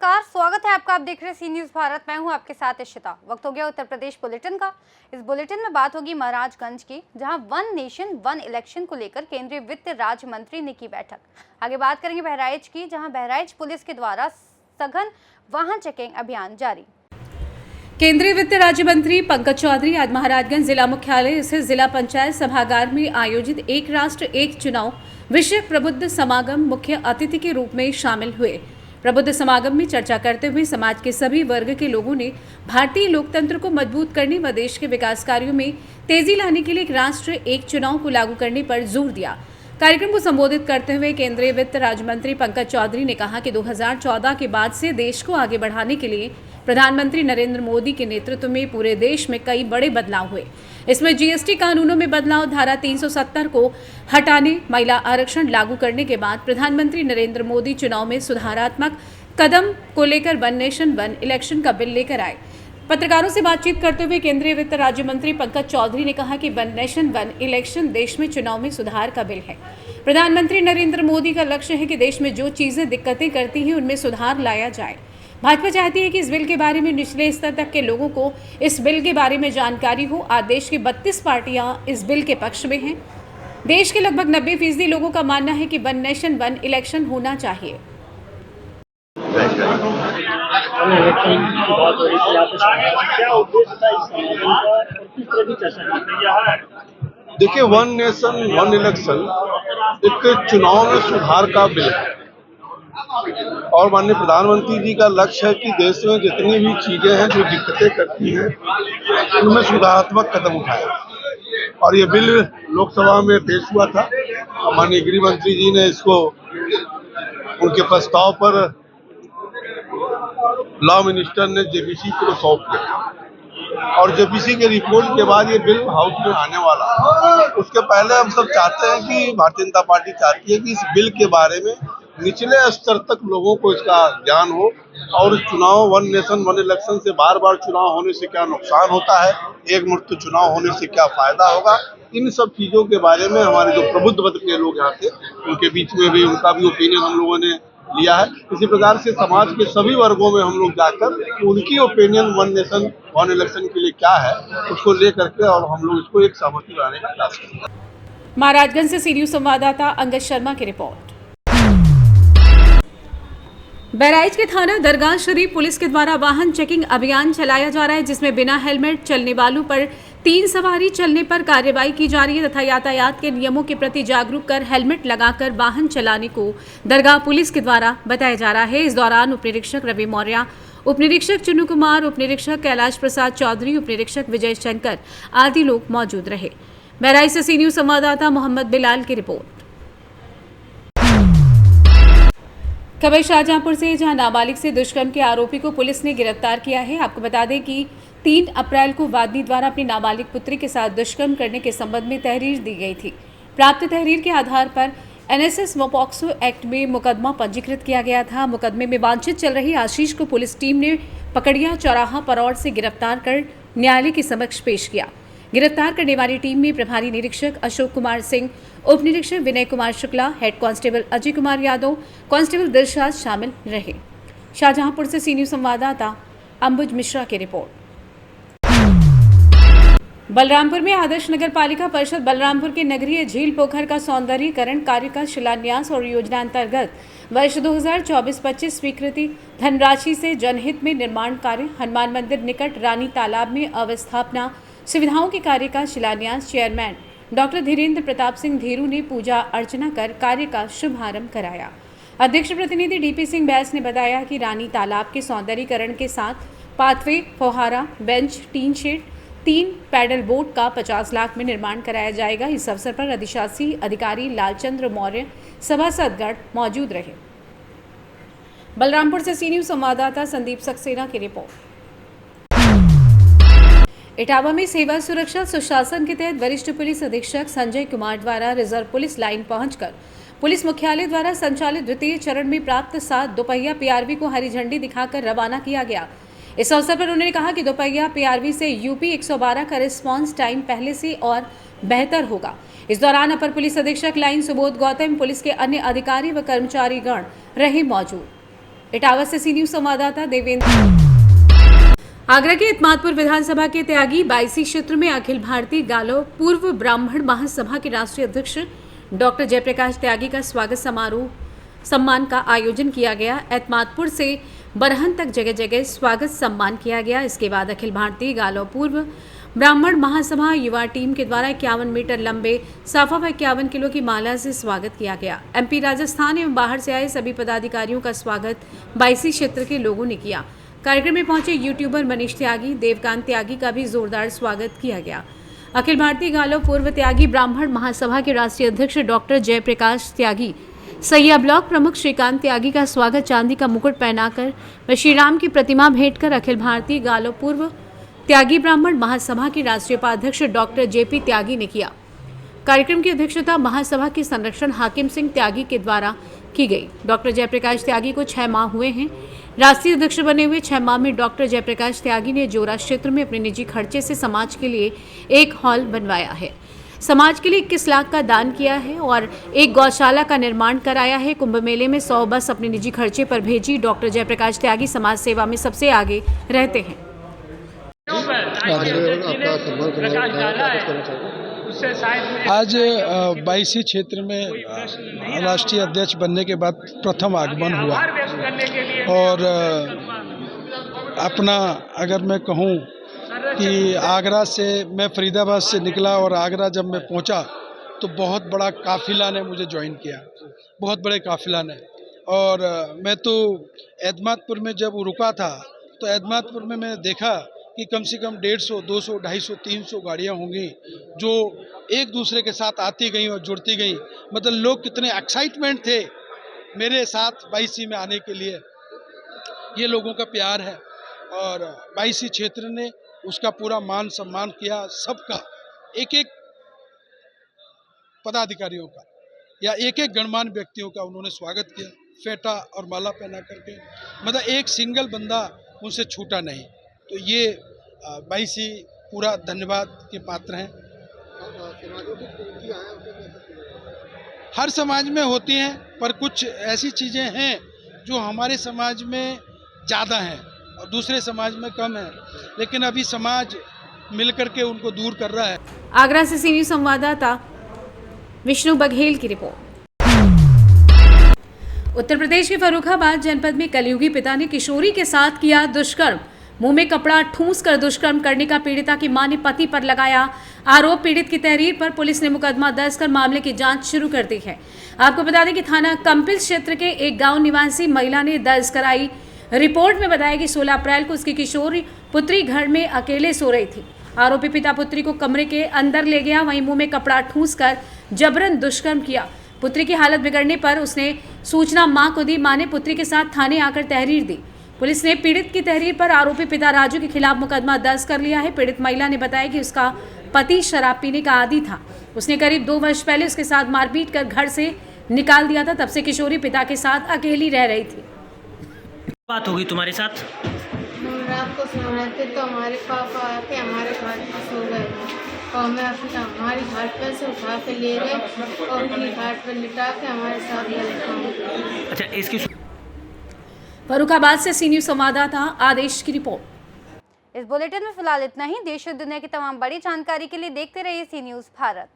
नमस्कार, स्वागत है आपका। आप देख रहे हैं सी न्यूज़ भारत। मैं हूं आपके साथ इशिता। वक्त हो गया उत्तर प्रदेश बुलेटिन का। इस बुलेटिन में बात होगी महाराजगंज की, जहां वन नेशन वन इलेक्शन को लेकर केंद्रीय वित्त राज्य मंत्री ने की बैठक। आगे बात करेंगे बहराइच की, जहां बहराइच पुलिस के द्वारा सघन वाहन चेकिंग अभियान जारी। केंद्रीय वित्त राज्य मंत्री पंकज चौधरी आज महाराजगंज जिला मुख्यालय स्थित जिला पंचायत सभागार में आयोजित एक राष्ट्र एक चुनाव विषयक प्रबुद्ध समागम मुख्य अतिथि के रूप में शामिल हुए। प्रबुद्ध समागम में चर्चा करते हुए समाज के सभी वर्ग के लोगों ने भारतीय लोकतंत्र को मजबूत करने व देश के विकास कार्यों में तेजी लाने के लिए एक राष्ट्र एक चुनाव को लागू करने पर जोर दिया। कार्यक्रम को संबोधित करते हुए केंद्रीय वित्त राज्य मंत्री पंकज चौधरी ने कहा कि 2014 के बाद से देश को आगे बढ़ाने के लिए प्रधानमंत्री नरेंद्र मोदी के नेतृत्व में पूरे देश में कई बड़े बदलाव हुए। इसमें जीएसटी कानूनों में बदलाव, धारा 370 को हटाने, महिला आरक्षण लागू करने के बाद प्रधानमंत्री नरेंद्र मोदी चुनाव में सुधारात्मक कदम को लेकर वन नेशन वन इलेक्शन का बिल लेकर आए। पत्रकारों से बातचीत करते हुए केंद्रीय वित्त राज्य मंत्री पंकज चौधरी ने कहा कि वन नेशन वन इलेक्शन देश में चुनाव में सुधार का बिल है। प्रधानमंत्री नरेंद्र मोदी का लक्ष्य है कि देश में जो चीजें दिक्कतें करती हैं उनमें सुधार लाया जाए। भाजपा चाहती है कि इस बिल के बारे में निचले स्तर तक के लोगों को इस बिल के बारे में जानकारी हो। आज देश की 32 पार्टियां इस बिल के पक्ष में हैं। देश के लगभग 90% लोगों का मानना है कि वन नेशन वन इलेक्शन होना चाहिए। देखिए, वन नेशन वन इलेक्शन एक चुनाव में सुधार का बिल है और माननीय प्रधानमंत्री जी का लक्ष्य है कि देश में जितनी भी चीजें हैं जो दिक्कतें करती हैं उनमें सुधारात्मक कदम उठाए। और ये बिल लोकसभा में पेश हुआ था और माननीय गृह मंत्री जी ने इसको उनके प्रस्ताव पर लॉ मिनिस्टर ने जेपीसी को सौंप दिया और जेपीसी के रिपोर्ट के बाद ये बिल हाउस में आने वाला। उसके पहले हम सब चाहते हैं कि भारतीय जनता पार्टी चाहती है कि इस बिल के बारे में निचले स्तर तक लोगों को इसका ज्ञान हो और इस चुनाव वन नेशन वन इलेक्शन से बार बार चुनाव होने से क्या नुकसान होता है, एक मुक्त चुनाव होने से क्या फायदा होगा, इन सब चीजों के बारे में हमारे जो प्रबुद्ध वर्ग के लोग यहाँ थे उनके बीच में भी उनका भी ओपिनियन हम लोगों ने लिया है। इसी प्रकार से समाज के सभी वर्गों में हम लोग जाकर उनकी opinion one nation one election के लिए क्या है उसको लेकर के और हम लोग इसको एक सहमति बनाने का प्रयास करेंगे। महाराजगंज से सी न्यूज़ संवाददाता अंगद शर्मा की रिपोर्ट। बहराइच के थाना दरगाह शरीफ पुलिस के द्वारा वाहन चेकिंग अभियान चलाया जा रहा है, जिसमें बिना हेलमेट चलने वालों पर 3 सवारी चलने पर कार्रवाई की जा रही है तथा यातायात के नियमों के प्रति जागरूक कर हेलमेट लगाकर वाहन चलाने को दरगाह पुलिस के द्वारा बताया जा रहा है। इस दौरान उप निरीक्षक रवि मौर्य, उप निरीक्षक चुनू कुमार, उप निरीक्षक कैलाश प्रसाद चौधरी, उप निरीक्षक विजय शंकर आदि लोग मौजूद रहे। बहराइच से सी न्यूज़ संवाददाता मोहम्मद बिलाल की रिपोर्ट। खबर शाहजहांपुर से, जहां नाबालिग से दुष्कर्म के आरोपी को पुलिस ने गिरफ्तार किया है। आपको बता दें कि 3 अप्रैल को वादनी द्वारा अपनी नाबालिग पुत्री के साथ दुष्कर्म करने के संबंध में तहरीर दी गई थी। प्राप्त तहरीर के आधार पर एनएसएस व पॉक्सो एक्ट में मुकदमा पंजीकृत किया गया था। मुकदमे में वांछित चल रही आशीष को पुलिस टीम ने पकड़िया चौराहा परौर से गिरफ्तार कर न्यायालय के समक्ष पेश किया। गिरफ्तार करने वाली टीम में प्रभारी निरीक्षक अशोक कुमार सिंह, उप निरीक्षक Vinay Kumar Shukla, head constable Ajay Kumar Yadav, constable Dilshad शामिल रहे। शाहजहांपुर से सी न्यूज़ संवाददाता अंबुज मिश्रा की रिपोर्ट। बलरामपुर में आदर्श नगर पालिका परिषद बलरामपुर के नगरीय झील पोखर का सौंदर्यीकरण कार्य का शिलान्यास और योजना अंतर्गत वर्ष 2024-25 स्वीकृति धनराशि से जनहित में निर्माण कार्य, हनुमान मंदिर निकट रानी तालाब में अवस्थापना सुविधाओं के कार्य का शिलान्यास चेयरमैन डॉक्टर धीरेन्द्र प्रताप सिंह धीरू ने पूजा अर्चना कर कार्य का शुभारंभ कराया। अध्यक्ष प्रतिनिधि डीपी सिंह बैस ने बताया कि रानी तालाब के सौंदर्यीकरण के साथ पाथवे, फौहारा, bench, tin shed, 3 paddle boat का 50 लाख में निर्माण कराया जाएगा। इस अवसर पर अधिशासी अधिकारी लालचंद्र मौर्य, सभासदगण मौजूद रहे। बलरामपुर से सी न्यूज़ संवाददाता संदीप सक्सेना की रिपोर्ट। इटावा में सेवा सुरक्षा सुशासन के तहत वरिष्ठ पुलिस अधीक्षक संजय कुमार द्वारा रिजर्व पुलिस लाइन पहुंचकर पुलिस मुख्यालय द्वारा संचालित द्वितीय चरण में प्राप्त 7 दोपहिया पीआरवी को हरी झंडी दिखाकर रवाना किया गया। इस अवसर पर उन्होंने कहा कि दोपहिया पीआरवी से यूपी 112 का रिस्पांस टाइम पहले से और बेहतर होगा। इस दौरान अपर पुलिस अधीक्षक लाइन सुबोध गौतम, पुलिस के अन्य अधिकारी व कर्मचारी गण रहे मौजूद। इटावा से सी न्यूज संवाददाता देवेंद्र। आगरा के इत्मादपुर विधानसभा के त्यागी बाईसी क्षेत्र में अखिल भारतीय गालो पूर्व ब्राह्मण महासभा के राष्ट्रीय अध्यक्ष डॉक्टर जयप्रकाश त्यागी का स्वागत समारोह सम्मान का आयोजन किया गया। एत्मादपुर से बरहन तक जगह जगह स्वागत सम्मान किया गया। इसके बाद अखिल भारतीय गालो पूर्व ब्राह्मण महासभा युवा टीम के द्वारा 51 मीटर लंबे साफा व 51 किलो की माला से स्वागत किया गया। एमपी, राजस्थान एवं बाहर से आए सभी पदाधिकारियों का स्वागत बाईसी क्षेत्र के लोगों ने किया। कार्यक्रम में पहुंचे यूट्यूबर मनीष त्यागी, देवकांत त्यागी का भी जोरदार स्वागत किया गया। अखिल भारतीय गालो पूर्व त्यागी ब्राह्मण महासभा के राष्ट्रीय अध्यक्ष डॉक्टर जयप्रकाश त्यागी, सैया ब्लॉक प्रमुख श्रीकांत त्यागी का स्वागत चांदी का मुकुट पहनाकर व श्रीराम की प्रतिमा भेंट कर अखिल भारतीय गालो पूर्व त्यागी ब्राह्मण महासभा के राष्ट्रीय उपाध्यक्ष डॉक्टर जेपी त्यागी ने किया। कार्यक्रम की अध्यक्षता महासभा के संरक्षण हाकिम सिंह त्यागी के द्वारा की गई। डॉक्टर जयप्रकाश त्यागी को 6 माह हुए हैं। राष्ट्रीय अध्यक्ष बने हुए 6 माह में डॉक्टर जयप्रकाश त्यागी ने जोरा क्षेत्र में अपने निजी खर्चे से समाज के लिए एक हॉल बनवाया है, समाज के लिए 21 लाख का दान किया है और एक गौशाला का निर्माण कराया है। कुंभ मेले में 100 बस अपने निजी खर्चे पर भेजी। डॉक्टर जयप्रकाश त्यागी समाज सेवा में सबसे आगे रहते हैं। आज बाईसी क्षेत्र में राष्ट्रीय अध्यक्ष बनने के बाद प्रथम आगमन हुआ और अपना अगर मैं कहूँ कि आगरा से मैं फरीदाबाद से निकला और आगरा जब मैं पहुंचा तो बहुत बड़ा काफिला ने मुझे ज्वाइन किया, बहुत बड़े काफिला ने। और मैं तो एत्मादपुर में जब रुका था तो एत्मादपुर में मैंने देखा कि कम से कम 150, 200, 250, 300 गाड़ियाँ होंगी जो एक दूसरे के साथ आती गई और जुड़ती गई। मतलब लोग कितने एक्साइटमेंट थे मेरे साथ बाईसी में आने के लिए। ये लोगों का प्यार है और बाईसी क्षेत्र ने उसका पूरा मान सम्मान किया। सबका एक एक पदाधिकारियों का या एक एक गणमान्य व्यक्तियों का उन्होंने स्वागत किया, फेटा और माला पहना करके। मतलब एक सिंगल बंदा उनसे छूटा नहीं। तो ये बाईसी पूरा धन्यवाद के पात्र हैं। हर समाज में होती हैं, पर कुछ ऐसी चीज़ें हैं जो हमारे समाज में ज़्यादा हैं और दूसरे समाज में कम है, लेकिन अभी समाज मिलकर के उनको दूर कर रहा है। आगरा से सी न्यूज संवाददाता विष्णु बघेल की रिपोर्ट। उत्तर प्रदेश के फर्रुखाबाद जनपद में कलयुगी पिता ने किशोरी के साथ किया दुष्कर्म। मुंह में कपड़ा ठूंस कर दुष्कर्म करने का पीड़िता की मां ने पति पर लगाया आरोप। पीड़ित की तहरीर पर पुलिस ने मुकदमा दर्ज कर मामले की जांच शुरू कर दी है। आपको बता दें कि थाना कंपिल क्षेत्र के एक गांव निवासी महिला ने दर्ज कराई रिपोर्ट में बताया कि 16 अप्रैल को उसकी किशोरी पुत्री घर में अकेले सो रही थी। आरोपी पिता पुत्री को कमरे के अंदर ले गया, वहीं मुंह में कपड़ा ठूंस कर जबरन दुष्कर्म किया। पुत्री की हालत बिगड़ने पर उसने सूचना मां को दी। मां ने पुत्री के साथ थाने आकर तहरीर दी। पुलिस ने पीड़ित की तहरीर पर आरोपी पिता राजू के खिलाफ मुकदमा दर्ज कर लिया है। पीड़ित महिला ने बताया कि उसका पति शराब पीने का आदी था। उसने करीब 2 वर्ष पहले उसके साथ मारपीट कर घर से निकाल दिया था। तब से किशोरी पिता के साथ अकेली रह रही थी। बात होगी तुम्हारे साथ? हम रात को सो रहे थे तो हमारे पापा आके हमारे घर पर सो गए और हमें हमारी घाट पर से उठा के ले गए और अपनी घाट पर लिटा के हमारे साथ गए। अच्छा, इसकी फर्रुखाबाद से सी न्यूज संवाददाता आदेश की रिपोर्ट। इस बुलेटिन में फिलहाल इतना ही। देश और दुनिया की तमाम बड़ी जानकारी के लिए देखते रहिए सी न्यूज भारत।